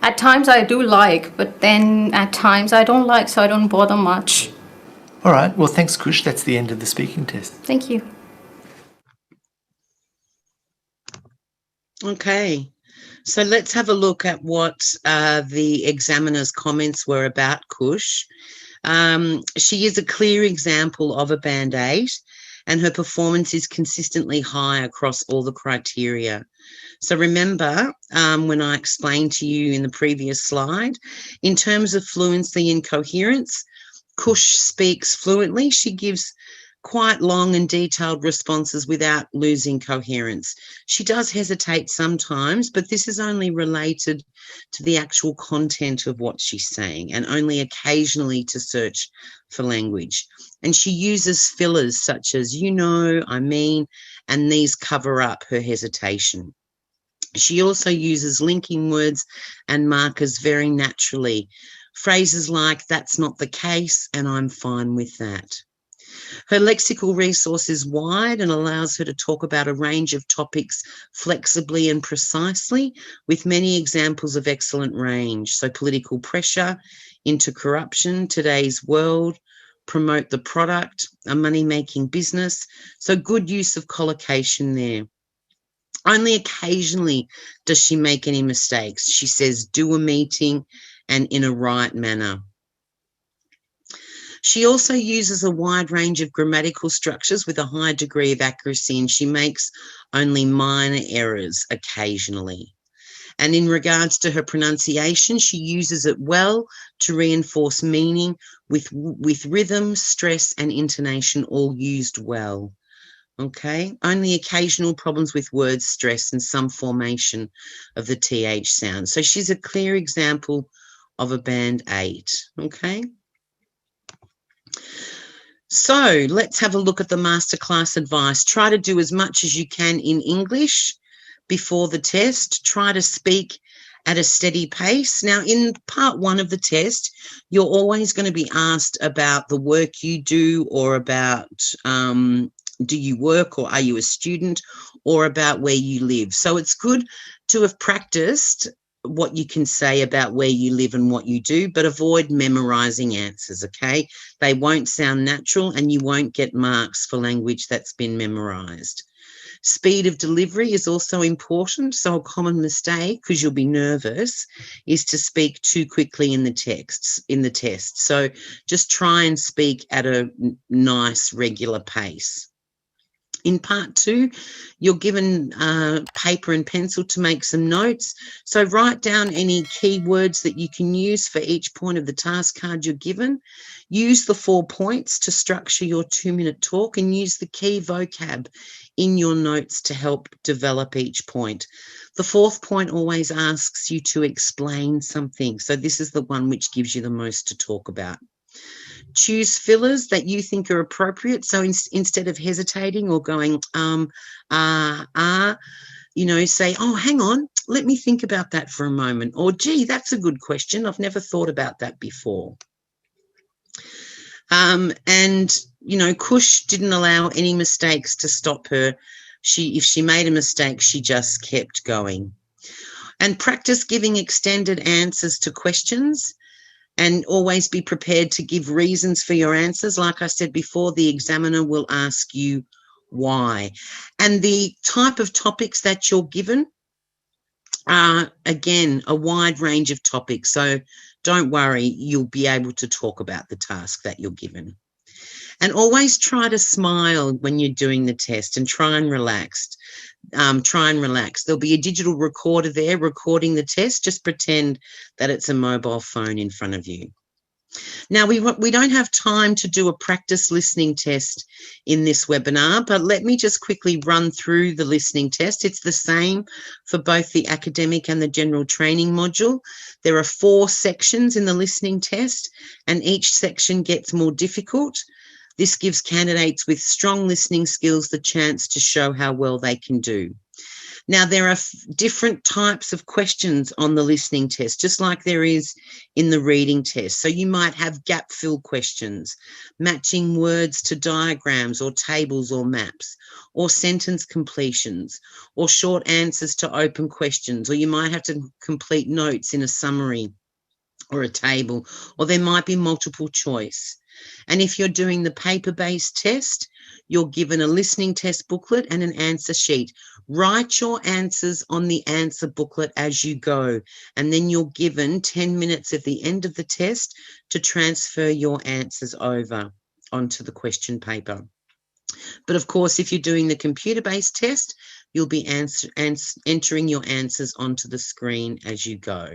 at times I do like, but then at times I don't like, so I don't bother much.
All right. Well, thanks, Kush. That's the end of the speaking test.
Thank you.
Okay, so let's have a look at what the examiner's comments were about Kush. She is a clear example of a Band 8, and her performance is consistently high across all the criteria. So remember, when I explained to you in the previous slide, in terms of fluency and coherence, Kush speaks fluently. She gives quite long and detailed responses without losing coherence. She does hesitate sometimes, but this is only related to the actual content of what she's saying and only occasionally to search for language. And she uses fillers such as I mean, and these cover up her hesitation. She also uses linking words and markers very naturally. Phrases like, that's not the case, and I'm fine with that. Her lexical resource is wide and allows her to talk about a range of topics flexibly and precisely, with many examples of excellent range. So political pressure, into corruption, today's world, promote the product, a money-making business. So good use of collocation there. Only occasionally does she make any mistakes. She says, do a meeting, and in a right manner. She also uses a wide range of grammatical structures with a high degree of accuracy, and she makes only minor errors occasionally. And in regards to her pronunciation, she uses it well to reinforce meaning with rhythm, stress, and intonation all used well. Okay, only occasional problems with word stress and some formation of the TH sound. So she's a clear example of a band 8. Okay. So let's have a look at the masterclass advice. Try to do as much as you can in English before the test. Try to speak at a steady pace. Now, in part 1 of the test, you're always going to be asked about the work you do, or about do you work, or are you a student, or about where you live. So it's good to have practiced what you can say about where you live and what you do, but avoid memorizing answers, okay? They won't sound natural, and you won't get marks for language that's been memorized. Speed of delivery is also important. So a common mistake, because you'll be nervous, is to speak too quickly in the test. So just try and speak at a nice, regular pace. In part 2, you're given paper and pencil to make some notes. So write down any keywords that you can use for each point of the task card you're given. Use the 4 points to structure your 2-minute talk, and use the key vocab in your notes to help develop each point. The 4th point always asks you to explain something. So this is the one which gives you the most to talk about. Choose fillers that you think are appropriate. So instead of hesitating or going, you know, say, oh, hang on, let me think about that for a moment. Or, gee, that's a good question. I've never thought about that before. And, you know, Kush didn't allow any mistakes to stop her. If she made a mistake, she just kept going. And practice giving extended answers to questions. And always be prepared to give reasons for your answers. Like I said before, the examiner will ask you why. And the type of topics that you're given are, again, a wide range of topics. So don't worry, you'll be able to talk about the task that you're given. And always try to smile when you're doing the test, and try and relax. There'll be a digital recorder there recording the test. Just pretend that it's a mobile phone in front of you. Now, we don't have time to do a practice listening test in this webinar, but let me just quickly run through the listening test. It's the same for both the academic and the general training module. There are 4 sections in the listening test, and each section gets more difficult. This gives candidates with strong listening skills the chance to show how well they can do. Now, there are different types of questions on the listening test, just like there is in the reading test. So you might have gap fill questions, matching words to diagrams or tables or maps, or sentence completions, or short answers to open questions, or you might have to complete notes in a summary or a table, or there might be multiple choice. And if you're doing the paper-based test, you're given a listening test booklet and an answer sheet. Write your answers on the answer booklet as you go, and then you're given 10 minutes at the end of the test to transfer your answers over onto the question paper. But of course, if you're doing the computer-based test, you'll be entering your answers onto the screen as you go.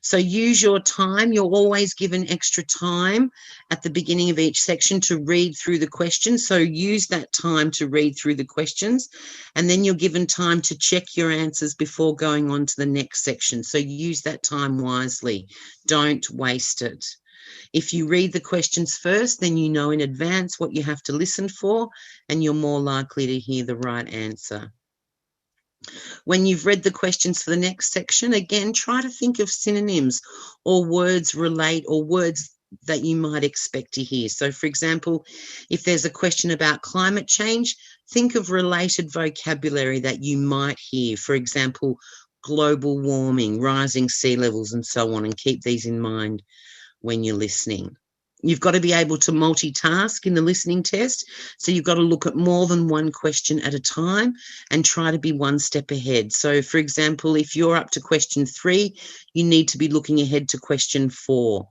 So use your time. You're always given extra time at the beginning of each section to read through the questions. So use that time to read through the questions, and then you're given time to check your answers before going on to the next section. So use that time wisely. Don't waste it. If you read the questions first, then you know in advance what you have to listen for, and you're more likely to hear the right answer. When you've read the questions for the next section, again, try to think of synonyms or words or words that you might expect to hear. So, for example, if there's a question about climate change, think of related vocabulary that you might hear. For example, global warming, rising sea levels, and so on, and keep these in mind when you're listening. You've got to be able to multitask in the listening test. So you've got to look at more than one question at a time and try to be one step ahead. So, for example, if you're up to question 3, you need to be looking ahead to question 4.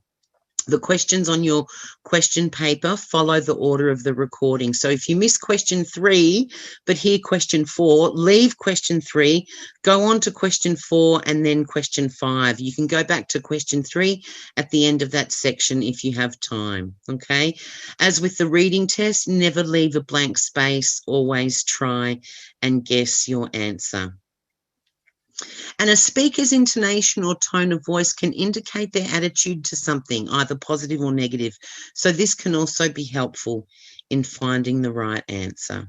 The questions on your question paper follow the order of the recording. So if you miss question 3, but hear question 4, leave question 3, go on to question 4 and then question 5. You can go back to question 3 at the end of that section if you have time, okay? As with the reading test, never leave a blank space, always try and guess your answer. And a speaker's intonation or tone of voice can indicate their attitude to something, either positive or negative. So this can also be helpful in finding the right answer.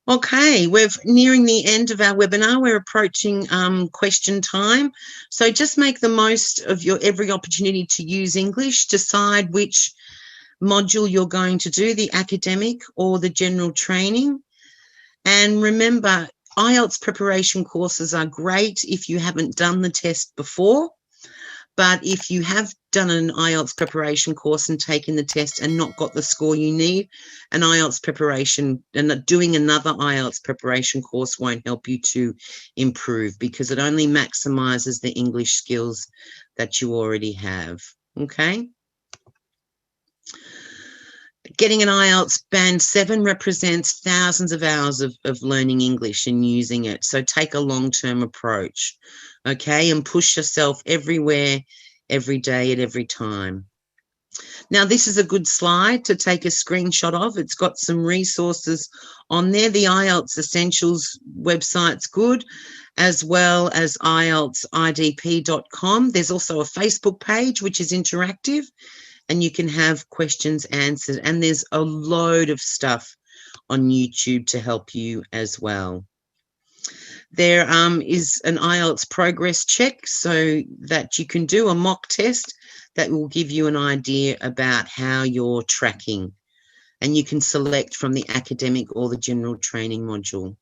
Okay, we're nearing the end of our webinar. We're approaching question time. So just make the most of your every opportunity to use English. Decide which module you're going to do, the academic or the general training. And remember, IELTS preparation courses are great if you haven't done the test before, but if you have done an IELTS preparation course and taken the test and not got the score you need, an IELTS preparation and doing another IELTS preparation course won't help you to improve, because it only maximizes the English skills that you already have. Okay? Getting an IELTS Band 7 represents thousands of hours of learning English and using it. So take a long-term approach, okay? And push yourself everywhere, every day, at every time. Now, this is a good slide to take a screenshot of. It's got some resources on there. The IELTS Essentials website's good, as well as IELTSIDP.com. There's also a Facebook page, which is interactive, and you can have questions answered. And there's a load of stuff on YouTube to help you as well. There is an IELTS progress check so that you can do a mock test that will give you an idea about how you're tracking. And you can select from the academic or the general training module.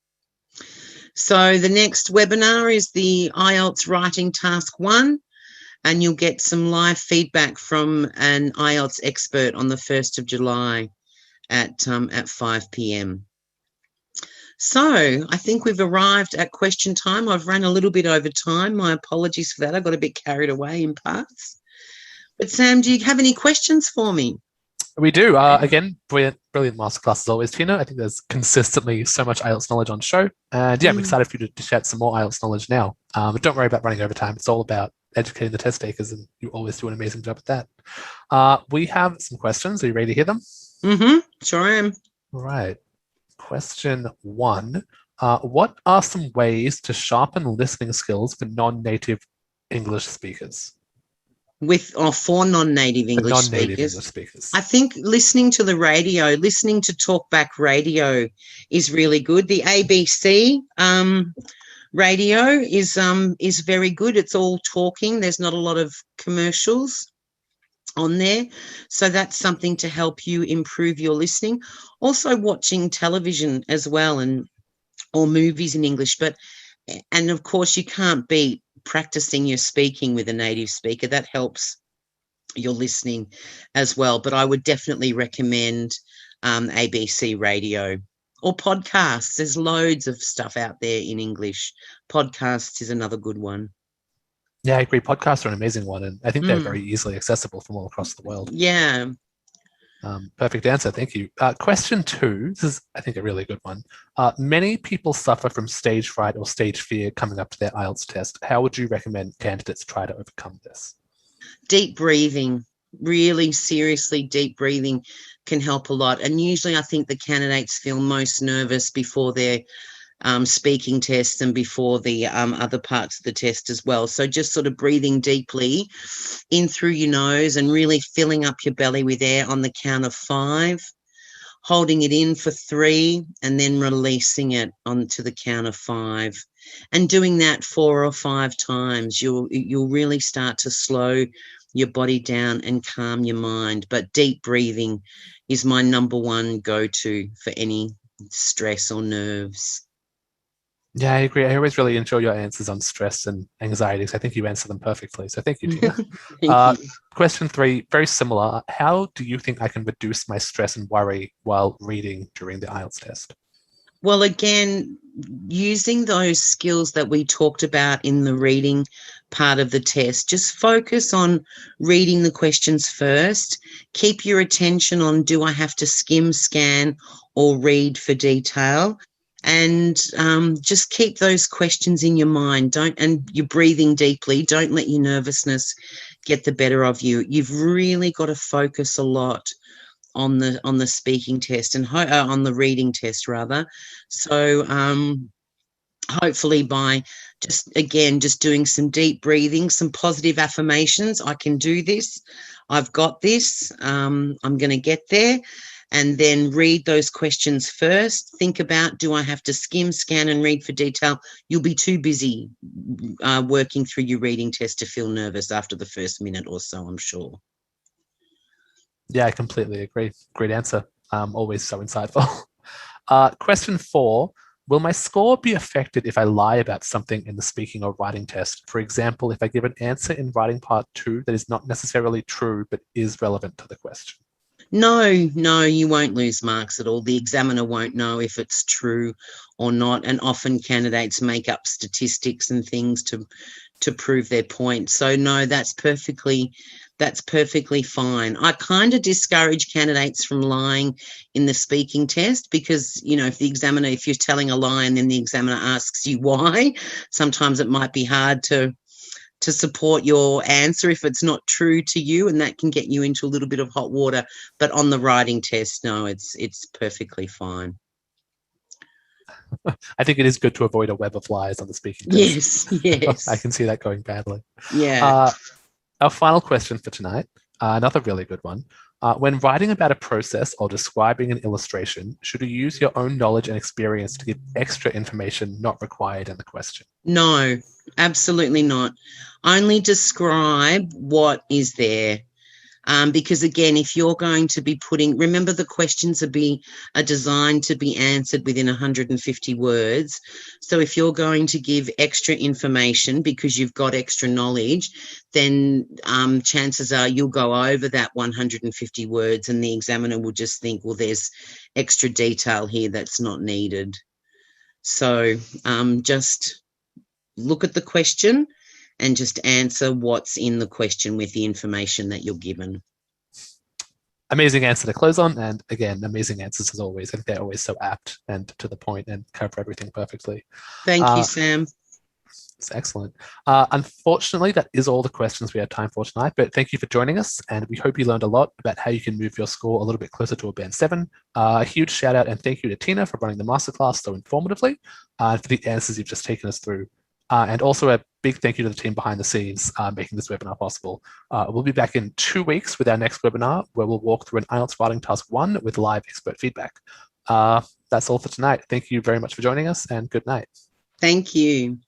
So the next webinar is the IELTS Writing Task 1. And you'll get some live feedback from an IELTS expert on the 1st of July at 5 p.m. So I think we've arrived at question time. I've run a little bit over time. My apologies for that. I got a bit carried away in parts. But Sam, do you have any questions for me?
We do. Again, brilliant masterclass as always, Teena. I think there's consistently so much IELTS knowledge on show. And yeah, I'm excited for you to chat some more IELTS knowledge now. But don't worry about running over time. It's all about educating the test takers, and you always do an amazing job at that. We have some questions. Are you ready to hear them?
Mm-hmm. Sure am.
All right. Question 1. What are some ways to sharpen listening skills for non-native English speakers?
For non-native English speakers. I think listening to the radio, listening to talkback radio is really good. The ABC radio is very good. It's all talking. There's not a lot of commercials on there. So that's something to help you improve your listening. Also watching television as well, or movies in English. And of course you can't beat practicing your speaking with a native speaker. That helps your listening as well. But I would definitely recommend ABC radio or podcasts. There's loads of stuff out there in English. Podcasts is another good one.
Yeah, I agree. Podcasts are an amazing one, and I think they're very easily accessible from all across the world.
Yeah.
Perfect answer. Thank you. Question 2. This is, I think, a really good one. Many people suffer from stage fright or stage fear coming up to their IELTS test. How would you recommend candidates try to overcome this? Deep
breathing. Really seriously, deep breathing can help a lot. And usually I think the candidates feel most nervous before their speaking test and before the other parts of the test as well. So just sort of breathing deeply in through your nose and really filling up your belly with air on the count of 5, holding it in for 3, and then releasing it onto the count of 5. And doing that 4 or 5 times, you'll really start to slow your body down and calm your mind. But deep breathing is my number one go-to for any stress or nerves.
Yeah, I agree. I always really enjoy your answers on stress and anxieties. I think you answer them perfectly. So thank you, Teena. Question 3, very similar. How do you think I can reduce my stress and worry while reading during the IELTS test?
Well, again, using those skills that we talked about in the reading part of the test. Just focus on reading the questions first. Keep your attention on, do I have to skim, scan, or read for detail? And just keep those questions in your mind. And you're breathing deeply. Don't let your nervousness get the better of you. You've really got to focus a lot on the speaking test and on the reading test rather. So hopefully by just doing some deep breathing, some positive affirmations, I can do this, I've got this, I'm going to get there, and then read those questions first. Think about, do I have to skim, scan and read for detail? You'll be too busy working through your reading test to feel nervous after the first minute or so, I'm sure.
Yeah, I completely agree. Great answer. Always so insightful. Question 4. Will my score be affected if I lie about something in the speaking or writing test? For example, if I give an answer in writing part 2 that is not necessarily true, but is relevant to the question.
No, you won't lose marks at all. The examiner won't know if it's true or not. And often candidates make up statistics and things to prove their point. So no, that's perfectly fine. I kind of discourage candidates from lying in the speaking test because, you know, if you're telling a lie and then the examiner asks you why, sometimes it might be hard to support your answer if it's not true to you, and that can get you into a little bit of hot water. But on the writing test, no, it's perfectly fine.
I think it is good to avoid a web of lies on the speaking test.
Yes.
I can see that going badly.
Yeah.
Our final question for tonight, another really good one. When writing about a process or describing an illustration, should you use your own knowledge and experience to give extra information not required in the question? No,
absolutely not. Only describe what is there. Because again, if you're going to be remember the questions are designed to be answered within 150 words. So if you're going to give extra information because you've got extra knowledge, then chances are you'll go over that 150 words and the examiner will just think, well, there's extra detail here that's not needed. So just look at the question and just answer what's in the question with the information that you're given.
Amazing answer to close on. And again, amazing answers as always. I think they're always so apt and to the point and cover everything perfectly.
Thank you, Sam.
It's excellent. Unfortunately, that is all the questions we had time for tonight, but thank you for joining us. And we hope you learned a lot about how you can move your score a little bit closer to a band 7. A huge shout out and thank you to Teena for running the masterclass so informatively and for the answers you've just taken us through. And also a big thank you to the team behind the scenes making this webinar possible. We'll be back in 2 weeks with our next webinar where we'll walk through an IELTS writing task 1 with live expert feedback. That's all for tonight. Thank you very much for joining us and good night.
Thank you.